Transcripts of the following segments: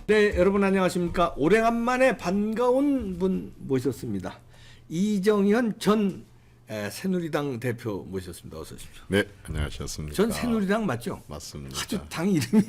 네, 여러분 안녕하십니까. 오래간만에 반가운 분 모셨습니다. 이정현 전 새누리당 대표 모셨습니다. 어서 오십시오. 네, 안녕하셨습니까. 전 새누리당 맞죠? 맞습니다. 아주 당 이름이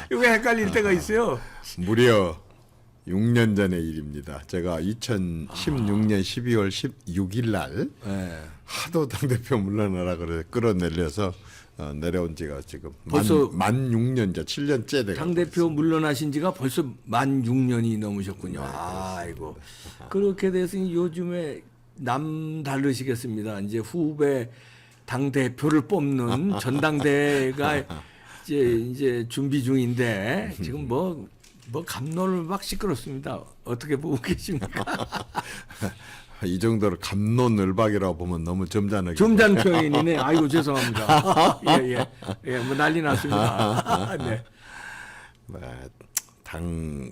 이거 헷갈릴 때가 있어요. 무려 6년 전의 일입니다. 제가 2016년 12월 16일 날 하도 당대표 물러나라 그래 끌어내려서 내려온 지가 지금 벌써 만 6년째 7년째 돼가 당대표 물러나신 지가 벌써 만 6년이 넘으셨군요. 아이고. 그렇게 돼서 요즘에 남다르시겠습니다. 이제 후배 당대표를 뽑는 전당대회가 이제 준비 중인데 지금 뭐 감론을 막 시끄럽습니다. 어떻게 보고 계십니까? 이 정도로 감론을박이라고 보면 너무 점잖하게 점잖은 표현이네. 아이고 죄송합니다. 예, 뭐 난리 났습니다. 네. 당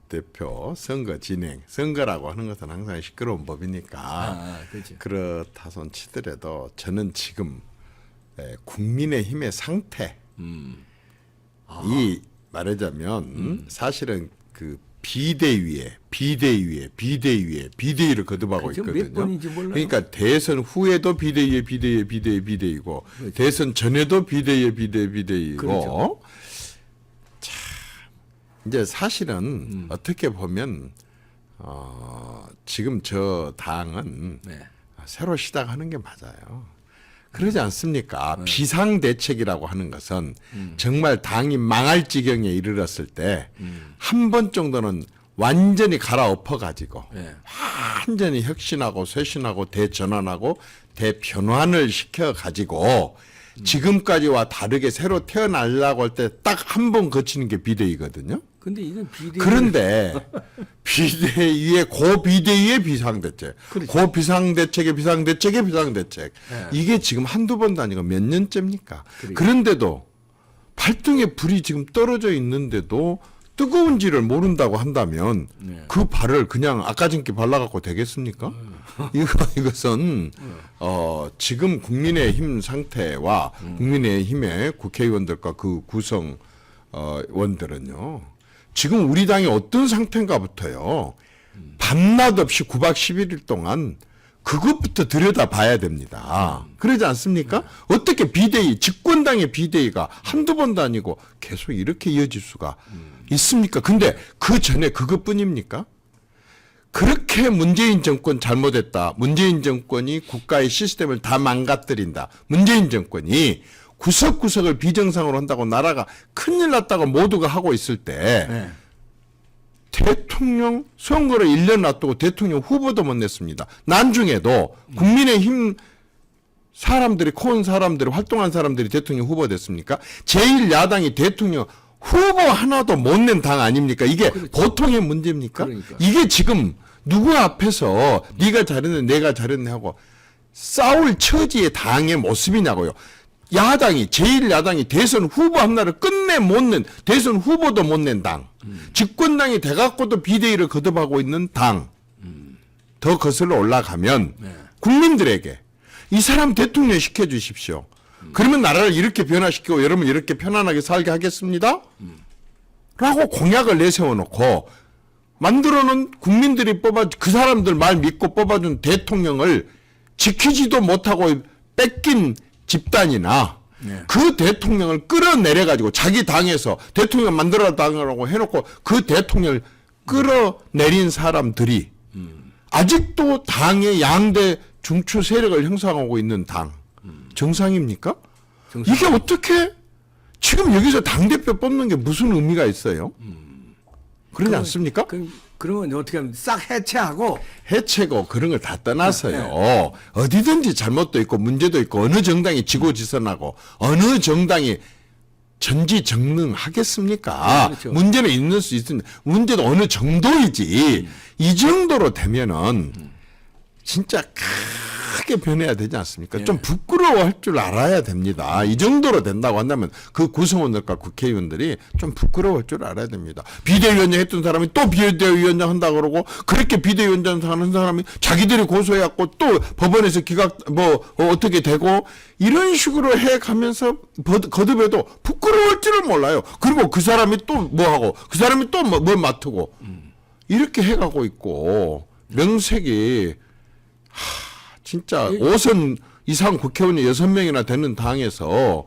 대표 선거 진행, 선거라고 하는 것은 항상 시끄러운 법이니까 그렇죠. 그렇다손 치더라도 저는 지금 국민의힘의 상태 이 말하자면 사실은 그 비대위를 거듭하고 그렇죠. 있거든요. 몇 번인지 몰라요. 그러니까 대선 후에도 비대위고 대선 전에도 비대위고 그렇죠. 자, 이제 사실은 어떻게 보면 지금 저 당은 새로 시작하는 게 맞아요. 그러지 않습니까? 비상대책이라고 하는 것은 정말 당이 망할 지경에 이르렀을 때 한 번 정도는 완전히 갈아엎어가지고 완전히 혁신하고 쇄신하고 대전환하고 대변환을 시켜가지고 지금까지와 다르게 새로 태어나려고 할 때 딱 한 번 거치는 게 비대위거든요. 근데 이건 비대위. 그런데 비대위의 고비대위의 비상대책, 그렇죠. 고비상대책의 비상대책의 비상대책 이게 지금 한두 번도 아니고 몇 년째입니까? 그런데도 발등에 불이 지금 떨어져 있는데도 뜨거운지를 모른다고 한다면 그 발을 그냥 아까진게 발라갖고 되겠습니까? 이것은 지금 국민의힘 상태와 국민의힘의 국회의원들과 그 구성 원들은요. 지금 우리 당이 어떤 상태인가부터요. 밤낮 없이 9박 11일 동안 그것부터 들여다봐야 됩니다. 그러지 않습니까? 어떻게 비대위, 집권당의 비대위가 한두 번도 아니고 계속 이렇게 이어질 수가 있습니까? 근데 그 전에 그것뿐입니까? 그렇게 문재인 정권 잘못했다. 문재인 정권이 국가의 시스템을 다 망가뜨린다. 문재인 정권이 구석구석을 비정상으로 한다고 나라가 큰일 났다고 모두가 하고 있을 때 대통령 선거를 1년 놔두고 대통령 후보도 못 냈습니다. 나중에도 국민의힘 사람들이 코온 사람들이 활동한 사람들이 대통령 후보 됐습니까? 제1야당이 대통령 후보 하나도 못 낸 당 아닙니까? 이게 그렇죠. 보통의 문제입니까? 그러니까. 이게 지금 누구 앞에서 네가 잘했네 내가 잘했네 하고 싸울 처지의 당의 모습이냐고요. 야당이 제1야당이 대선 후보 하나를 끝내 못 낸 대선 후보도 못 낸 당 집권당이 돼갖고도 비대위를 거듭하고 있는 당 더 거슬러 올라가면 국민들에게 이 사람 대통령 시켜주십시오. 그러면 나라를 이렇게 변화시키고 여러분 이렇게 편안하게 살게 하겠습니다. 라고 공약을 내세워놓고 만들어놓은 국민들이 그 사람들 말 믿고 뽑아준 대통령을 지키지도 못하고 뺏긴 집단이나 그 대통령을 끌어내려가지고 자기 당에서 대통령 만들어 당이라고 해놓고 그 대통령을 끌어내린 사람들이 아직도 당의 양대 중추 세력을 형성하고 있는 당 정상입니까? 이게 어떻게 지금 여기서 당대표 뽑는 게 무슨 의미가 있어요? 그러지 않습니까? 그러면 어떻게 하면 싹 해체하고 해체고 그런 걸 다 떠나서요. 어디든지 잘못도 있고 문제도 있고 어느 정당이 지고지선하고 어느 정당이 전지전능하겠습니까? 그렇죠. 문제는 있을 수 있습니다. 문제도 어느 정도이지. 이 정도로 되면은 진짜 크게 변해야 되지 않습니까? 좀 부끄러워할 줄 알아야 됩니다. 이 정도로 된다고 한다면 그 구성원들과 국회의원들이 좀 부끄러워할 줄 알아야 됩니다. 비대위원장 했던 사람이 또 비대위원장 한다고 그러고 그렇게 비대위원장 하는 사람이 자기들이 고소해갖고 또 법원에서 어떻게 되고 이런 식으로 해가면서 거듭해도 부끄러울 줄을 몰라요. 그리고 그 사람이 또 뭐하고 그 사람이 또 뭘 맡고 이렇게 해가고 있고 명색이 진짜 5선 이상 국회의원이 6명이나 되는 당에서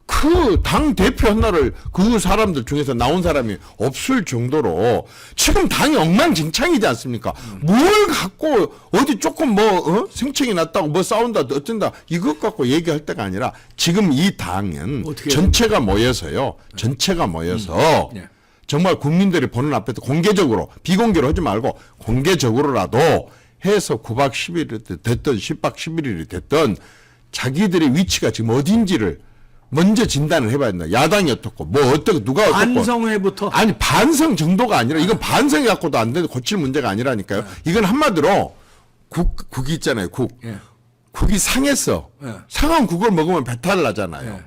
그 당 대표 하나를 그 사람들 중에서 나온 사람이 없을 정도로 지금 당이 엉망진창이지 않습니까? 뭘 갖고 어디 조금 생청이 났다고 뭐 싸운다 어쩐다 이것 갖고 얘기할 때가 아니라 지금 이 당은 전체가 모여서요. 전체가 모여서 정말 국민들이 보는 앞에서 공개적으로 비공개로 하지 말고 공개적으로라도 해서 9박 10일이 됐든 10박 11일이 됐든 자기들의 위치가 지금 어딘지를 먼저 진단을 해봐야 된다. 야당이 어떻고 어떻고 누가 어떻고. 반성회부터. 아니 반성 정도가 아니라 이건 반성이 갖고도 안 되는 고칠 문제가 아니라니까요. 이건 한마디로 국이 있잖아요. 국이 상했어. 상한 국을 먹으면 배탈 나잖아요.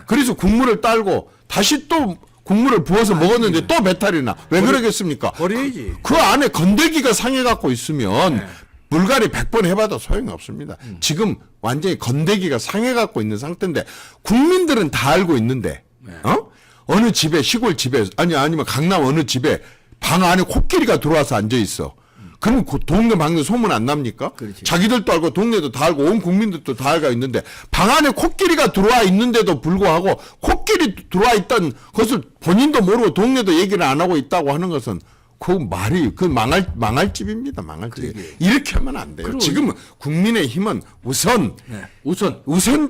그래서 국물을 딸고 다시 또 국물을 부어서 먹었는데 또 배탈이 나. 왜 그러겠습니까? 버려야지. 그 안에 건더기가 상해갖고 있으면 물갈이 100번 해봐도 소용이 없습니다. 지금 완전히 건더기가 상해갖고 있는 상태인데 국민들은 다 알고 있는데 어느 집에 시골 집에 아니면 강남 어느 집에 방 안에 코끼리가 들어와서 앉아있어. 그럼 그 동네 방네 소문 안 납니까? 그렇지. 자기들도 알고 동네도 다 알고 온 국민들도 다 알고 있는데 방 안에 코끼리가 들어와 있는데도 불구하고 코끼리 들어와 있던 것을 본인도 모르고 동네도 얘기를 안 하고 있다고 하는 것은 그 말이 망할 집입니다. 망할 집. 이렇게 하면 안 돼요. 지금 국민의힘은 우선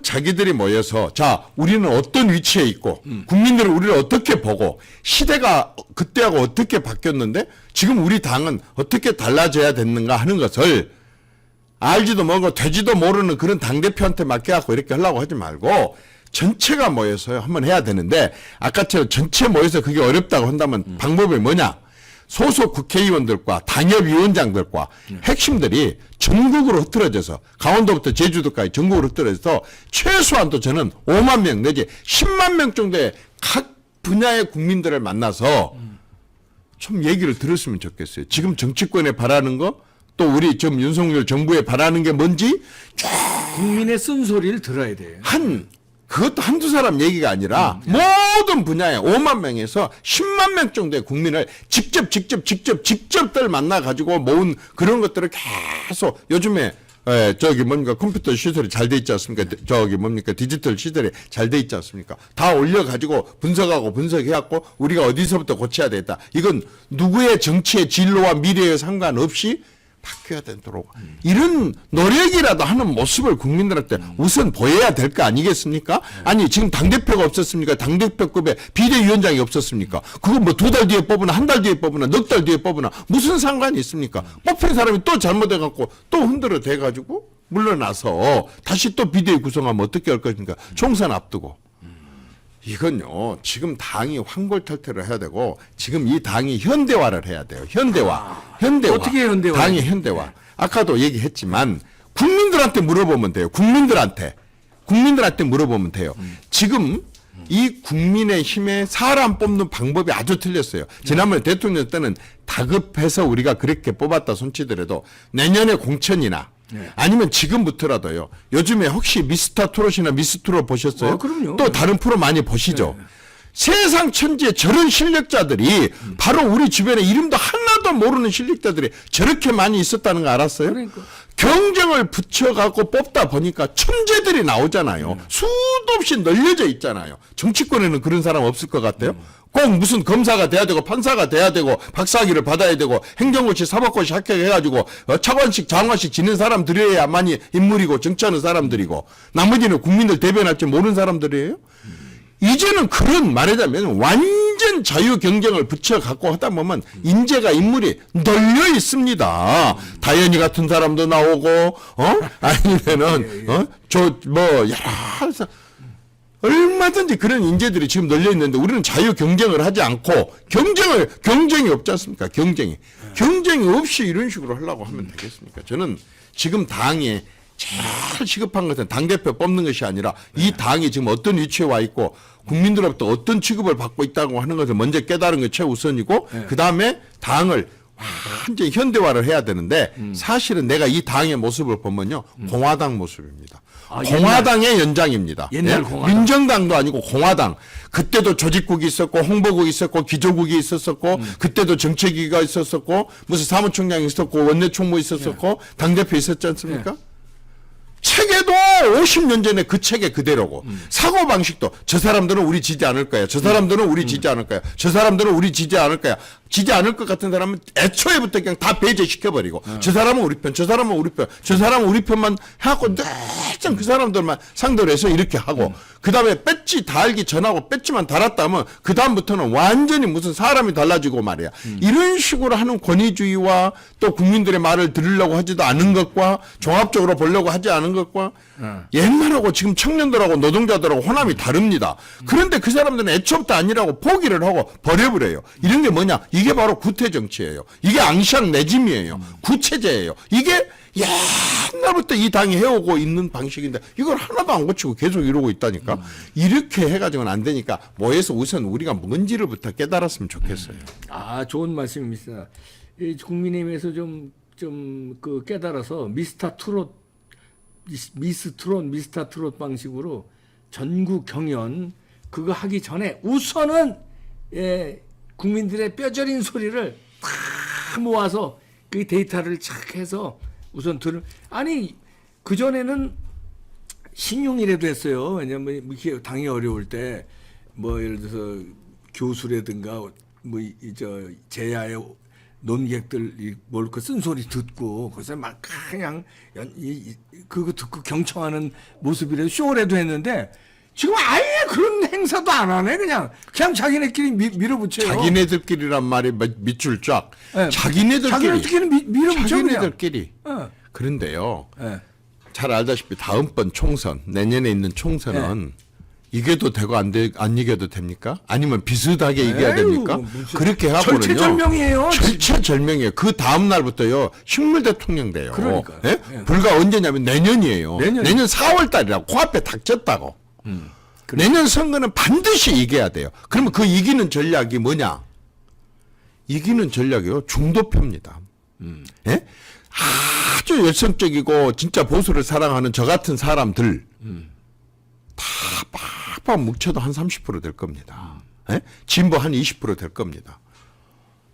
자기들이 모여서 자 우리는 어떤 위치에 있고 국민들은 우리를 어떻게 보고 시대가 그때하고 어떻게 바뀌었는데 지금 우리 당은 어떻게 달라져야 됐는가 하는 것을 알지도 모르고 되지도 모르는 그런 당대표한테 맡겨갖고 이렇게 하려고 하지 말고 전체가 모여서 한번 해야 되는데 아까처럼 전체 모여서 그게 어렵다고 한다면 방법이 뭐냐? 소속 국회의원들과 당협위원장들과 핵심들이 전국으로 흩어져서 강원도부터 제주도까지 전국으로 흩어져서 최소한도 저는 5만 명 내지 10만 명 정도의 각 분야의 국민들을 만나서 좀 얘기를 들었으면 좋겠어요. 지금 정치권에 바라는 거 또 우리 지금 윤석열 정부에 바라는 게 뭔지 국민의 쓴소리를 들어야 돼요. 그것도 한두 사람 얘기가 아니라 모든 분야에 5만 명에서 10만 명 정도의 국민을 직접들 만나가지고 모은 그런 것들을 계속 요즘에 컴퓨터 시설이 잘 돼 있지 않습니까? 디지털 시설이 잘 돼 있지 않습니까? 다 올려가지고 분석해갖고 우리가 어디서부터 고쳐야 되겠다. 이건 누구의 정치의 진로와 미래에 상관없이 바뀌어야 되도록 이런 노력이라도 하는 모습을 국민들한테 우선 보여야 될 거 아니겠습니까? 아니 지금 당대표가 없었습니까? 당대표급의 비대위원장이 없었습니까? 그거 2달 뒤에 뽑으나 1달 뒤에 뽑으나 넉 달 뒤에 뽑으나 무슨 상관이 있습니까? 뽑힌 사람이 또 잘못해갖고 또 흔들어 대가지고 물러나서 다시 또 비대위 구성하면 어떻게 할 것인가? 총선 앞두고 이건요 지금 당이 황골탈퇴를 해야 되고 지금 이 당이 현대화를 해야 돼요. 현대화. 어떻게 현대화? 당이 현대화. 아까도 얘기했지만 국민들한테 물어보면 돼요. 국민들한테 물어보면 돼요. 지금 이 국민의힘의 사람 뽑는 방법이 아주 틀렸어요. 지난번에 대통령 때는 다급해서 우리가 그렇게 뽑았다 손치더라도 내년에 공천이나 아니면 지금부터라도요. 요즘에 혹시 미스터 트롯이나 미스 트롯 보셨어요? 그럼요. 또 다른 프로 많이 보시죠. 세상 천지에 저런 실력자들이 바로 우리 주변에 이름도 하나도 모르는 실력자들이 저렇게 많이 있었다는 거 알았어요? 그러니까. 경쟁을 붙여갖고 뽑다 보니까 천재들이 나오잖아요. 수도 없이 널려져 있잖아요. 정치권에는 그런 사람 없을 것 같아요. 꼭 무슨 검사가 돼야 되고 판사가 돼야 되고 박사학위를 받아야 되고 행정고시 사법고시 합격해가지고 차관식 장관식 지낸 사람들이야만이 인물이고 정치하는 사람들이고 나머지는 국민들 대변할 줄 모르는 사람들이에요. 이제는 그런 말하자면 완전 자유 경쟁을 붙여 갖고 하다 보면 인물이 널려 있습니다. 다현이 같은 사람도 나오고 아니면은 여러 얼마든지 그런 인재들이 지금 널려 있는데 우리는 자유 경쟁을 하지 않고 경쟁이 없지 않습니까? 경쟁이 없이 이런 식으로 하려고 하면 되겠습니까? 저는 지금 당에 제일 시급한 것은 당대표 뽑는 것이 아니라 이 당이 지금 어떤 위치에 와 있고 국민들로부터 어떤 취급을 받고 있다고 하는 것을 먼저 깨달은 게 최우선이고 그 다음에 당을 완전히 현대화를 해야 되는데 사실은 내가 이 당의 모습을 보면요 공화당 모습입니다. 공화당의 연장입니다. 옛날 예? 공화당. 민정당도 아니고 공화당. 그때도 조직국이 있었고 홍보국이 있었고 기조국이 있었었고 그때도 정책위가 있었었고 무슨 사무총장이 있었고 원내총무 있었었고 당대표 있었지 않습니까? 책에도 50년 전에 그 책에 그대로고 사고방식도 저 사람들은 우리 지지 않을 거야. 저 사람들은 우리 지지 않을 거야. 저 사람들은 우리 지지 않을 거야. 지지 않을 것 같은 사람은 애초에부터 그냥 다 배제시켜버리고 저 사람은 우리 편, 저 사람은 우리 편, 저 사람은 우리 편만 해갖고 늘 그 사람들만 상대로 해서 이렇게 하고 그 다음에 배지 달기 전하고 배지만 달았다면 그 다음부터는 완전히 무슨 사람이 달라지고 말이야. 이런 식으로 하는 권위주의와 또 국민들의 말을 들으려고 하지도 않은 것과 종합적으로 보려고 하지 않은 것과 옛날하고 지금 청년들하고 노동자들하고 호남이 다릅니다. 그런데 그 사람들은 애초부터 아니라고 포기를 하고 버려버려요. 이런 게 뭐냐? 이게 바로 구태 정치예요. 이게 앙샹 내짐이에요. 구체제예요. 이게 옛날부터 이 당이 해오고 있는 방식인데 이걸 하나도 안 고치고 계속 이러고 있다니까. 이렇게 해가지고는 안 되니까 모여서 우선 우리가 뭔지를부터 깨달았으면 좋겠어요. 아, 좋은 말씀입니다. 이 국민의힘에서 좀 그 깨달아서 미스터 트롯 방식으로 전국 경연 그거 하기 전에 우선은 국민들의 뼈저린 소리를 다 모아서 그 데이터를 착 해서 우선 아니 그 전에는 신용이라도 했어요. 왜냐면 이렇게 당이 어려울 때 뭐 예를 들어서 교수라든가 뭐 제야의 논객들 뭘그 쓴소리 듣고 그래서 막 그냥 그거 듣고 경청하는 모습이라도 쇼라도 했는데 지금 아예 그런 행사도 안 하네. 그냥 자기네끼리 밀어붙여요. 자기네들끼리란 말이 밑줄 쫙. 네. 자기네들끼리 밀어붙여요. 자기네들끼리. 네. 그런데요. 네. 잘 알다시피 다음번 총선, 내년에 있는 총선은 이겨도 되고 안 이겨도 됩니까? 아니면 비슷하게 이겨야 됩니까? 그렇게 하고는요. 절체절명이에요. 절체절명이에요. 그 다음 날부터요. 식물 대통령 돼요. 그러니까요. 예? 불과 언제냐면 내년이에요. 내년 4월 달이라고 코앞에 닥쳤다고. 내년 선거는 반드시 이겨야 돼요. 그러면 그 이기는 전략이 뭐냐? 이기는 전략이요. 중도표입니다. 예? 아주 열성적이고 진짜 보수를 사랑하는 저 같은 사람들 다 빡빡 뭉쳐도 한 30% 될 겁니다. 예? 진보 한 20% 될 겁니다.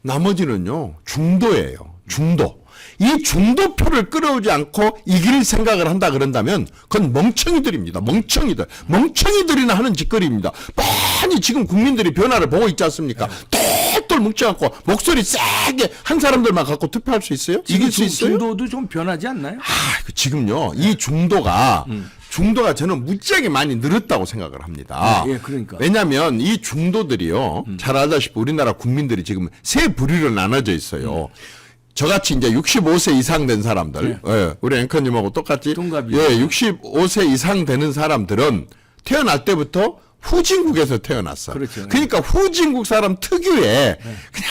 나머지는요. 중도예요. 중도. 이 중도표를 끌어오지 않고 이길 생각을 한다 그런다면 그건 멍청이들입니다. 멍청이들이나 하는 짓거리입니다. 뻔히 지금 국민들이 변화를 보고 있지 않습니까? 똘똘 뭉쳐갖고 목소리 세게 한 사람들만 갖고 투표할 수 있어요? 이길 수 있어요? 중도도 좀 변하지 않나요? 지금요. 이 중도가 저는 무지하게 많이 늘었다고 생각을 합니다. 그러니까. 왜냐하면 이 중도들이요. 잘 알다시피 우리나라 국민들이 지금 세 부류로 나눠져 있어요. 저같이 이제 65세 이상 된 사람들, 우리 앵커님하고 똑같이, 동갑이요. 65세 이상 되는 사람들은 태어날 때부터 후진국에서 태어났어. 그렇죠. 그러니까 후진국 사람 특유의 그냥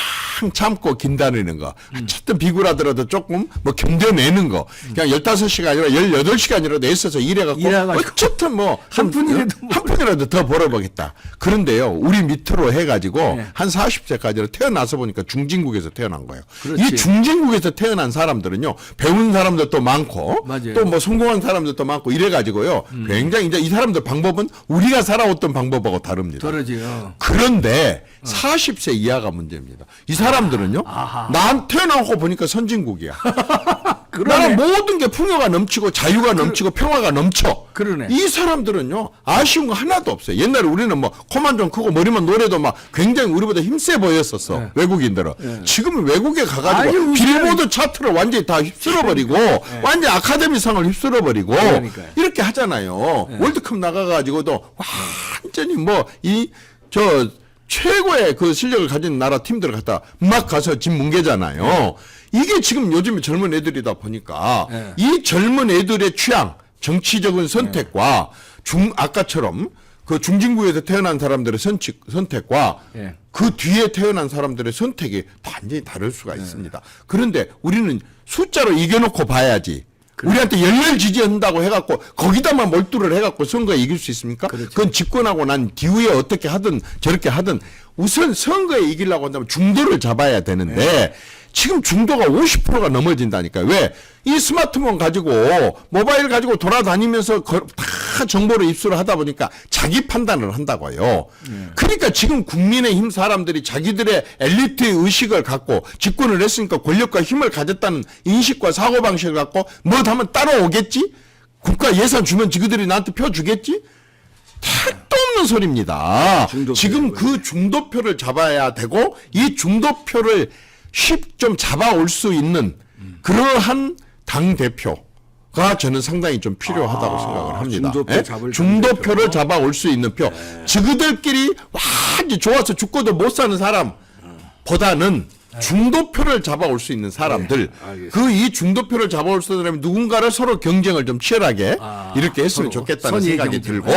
참고 긴다리는 거. 어쨌든 비굴하더라도 조금 뭐 견뎌내는 거. 그냥 15시가 아니라 18시간이라도 애써서 일해갖고 어쨌든 뭐 한 푼이라도 더 벌어보겠다. 그런데요, 우리 밑으로 해가지고 한 40세까지는 태어나서 보니까 중진국에서 태어난 거예요. 그렇지. 이 중진국에서 태어난 사람들은요, 배운 사람들도 많고 또 뭐 성공한 사람들도 많고 이래가지고요, 굉장히 이제 이 사람들 방법은 우리가 살아왔던 방법하고 다릅니다. 다르지요. 그런데 40세 이하가 문제입니다. 이 사람들은요, 난 태어나고 보니까 선진국이야. 나는 모든 게 풍요가 넘치고 자유가 넘치고 평화가 넘쳐. 그러네. 이 사람들은요, 아쉬운 거 하나도 없어요. 옛날에 우리는 뭐 코만 좀 크고 머리만 노래도 막 굉장히 우리보다 힘세 보였었어. 외국인들은. 지금은 외국에 가가지고 빌보드 차트를 완전히 다 휩쓸어버리고 완전 아카데미상을 휩쓸어버리고 그러니까요. 이렇게 하잖아요. 월드컵 나가가지고도 완전히 뭐 최고의 그 실력을 가진 나라 팀들을 갖다 막 가서 집 뭉개잖아요. 이게 지금 요즘 젊은 애들이다 보니까 이 젊은 애들의 취향, 정치적인 선택과 아까처럼 그 중진국에서 태어난 사람들의 선택과 그 뒤에 태어난 사람들의 선택이 완전히 다를 수가 있습니다. 그런데 우리는 숫자로 이겨놓고 봐야지. 우리한테 열렬 지지한다고 해갖고 거기다만 몰두를 해갖고 선거에 이길 수 있습니까? 그렇죠. 그건 집권하고 난 뒤에 어떻게 하든 저렇게 하든 우선 선거에 이기려고 한다면 중도를 잡아야 되는데 네. 지금 중도가 50%가 넘어진다니까요. 왜? 이 스마트폰 가지고 모바일 가지고 돌아다니면서 다 정보를 입수를 하다 보니까 자기 판단을 한다고요. 그러니까 지금 국민의힘 사람들이 자기들의 엘리트 의식을 갖고 집권을 했으니까 권력과 힘을 가졌다는 인식과 사고방식을 갖고 뭐 하면 따라오겠지? 국가 예산 주면 지그들이 나한테 표 주겠지? 택도 없는 소리입니다. 지금 그 중도표를 잡아야 되고 이 중도표를 좀 잡아올 수 있는 그러한 당대표가 저는 상당히 좀 필요하다고 생각을 합니다. 중도표를 잡아올 수 있는 표. 저그들끼리 완전 좋아서 죽고도 못 사는 사람보다는 중도표를 잡아올 수 있는 사람들. 그 이 중도표를 잡아올 수 있는 사람이 누군가를 서로 경쟁을 좀 치열하게 이렇게 했으면 좋겠다는 생각이 들고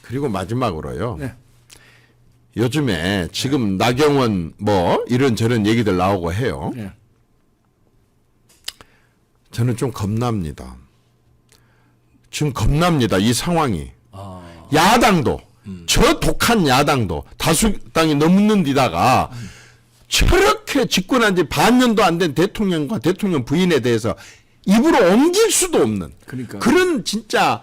그리고 마지막으로요. 네. 요즘에 지금 나경원 뭐 이런저런 얘기들 나오고 해요. 네. 저는 좀 겁납니다. 지금 겁납니다. 이 상황이. 야당도 저 독한 야당도 다수당이 넘는 데다가 저렇게 집권한 지 반년도 안 된 대통령과 대통령 부인에 대해서 입으로 옮길 수도 없는 그러니까요. 그런 진짜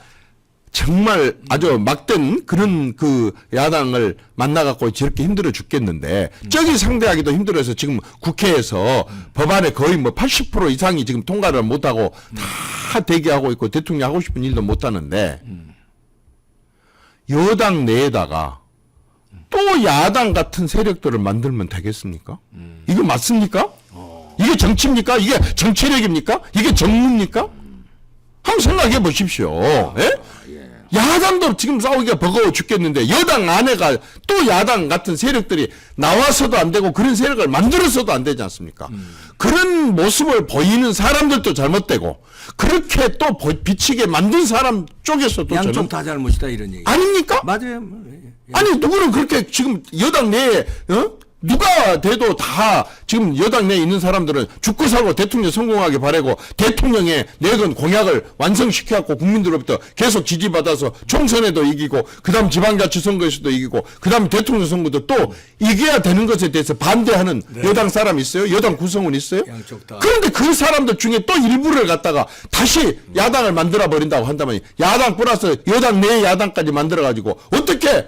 정말 아주 막된 그런 그 야당을 만나갖고 저렇게 힘들어 죽겠는데 저기 상대하기도 힘들어서 지금 국회에서 법안에 거의 뭐 80% 이상이 지금 통과를 못하고 다 대기하고 있고 대통령 하고 싶은 일도 못하는데 여당 내에다가 또 야당 같은 세력들을 만들면 되겠습니까? 이거 맞습니까? 이게 정치입니까? 이게 정치력입니까? 이게 정무입니까? 한번 생각해 보십시오. 예? 야당도 지금 싸우기가 버거워 죽겠는데 여당 안에가 또 야당 같은 세력들이 나와서도 안 되고 그런 세력을 만들어서도 안 되지 않습니까? 그런 모습을 보이는 사람들도 잘못되고 그렇게 또 비치게 만든 사람 쪽에서도 양쪽 저는 다 잘못이다 이런 얘기. 아닙니까? 맞아요. 아니 누구는 그렇게 지금 여당 내에 누가 돼도 다 지금 여당 내에 있는 사람들은 죽고 살고 대통령 성공하게 바라고 대통령의 내건 공약을 완성시켜갖고 국민들로부터 계속 지지받아서 총선에도 이기고 그다음 지방자치선거에서도 이기고 그다음 대통령 선거도 또 이겨야 되는 것에 대해서 반대하는 여당 사람 있어요? 여당 구성원 있어요? 양쪽 다. 그런데 그 사람들 중에 또 일부를 갖다가 다시 야당을 만들어 버린다고 한다면 야당 플러스 여당 내 야당까지 만들어 가지고 어떻게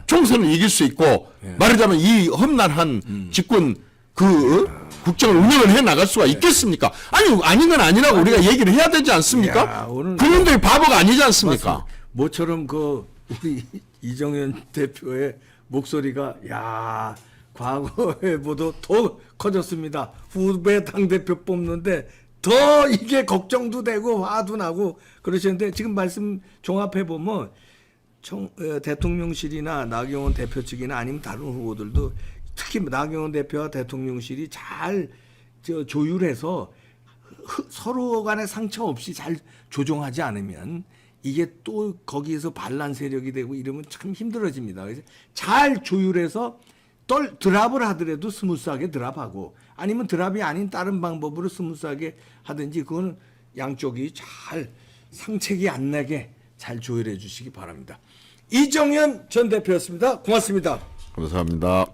총선을 이길 수 있고 말하자면 이 험난한 집권 그 국정을 운영을 해 나갈 수가 있겠습니까? 아니 아닌 건 아니라고 우리가 얘기를 해야 되지 않습니까? 국민들이 바보가 아니지 않습니까? 맞습니다. 모처럼 그 우리 이정현 대표의 목소리가 야 과거에보다 더 커졌습니다. 후배 당 대표 뽑는데 더 이게 걱정도 되고 화도 나고 그러시는데 지금 말씀 종합해 보면. 대통령실이나 나경원 대표 측이나 아니면 다른 후보들도 특히 나경원 대표와 대통령실이 잘 조율해서 서로 간에 상처 없이 잘 조정하지 않으면 이게 또 거기에서 반란 세력이 되고 이러면 참 힘들어집니다. 그래서 잘 조율해서 드랍을 하더라도 스무스하게 드랍하고 아니면 드랍이 아닌 다른 방법으로 스무스하게 하든지 그거는 양쪽이 잘 상책이 안 나게 잘 조율해 주시기 바랍니다. 이정현 전 대표였습니다. 고맙습니다. 감사합니다.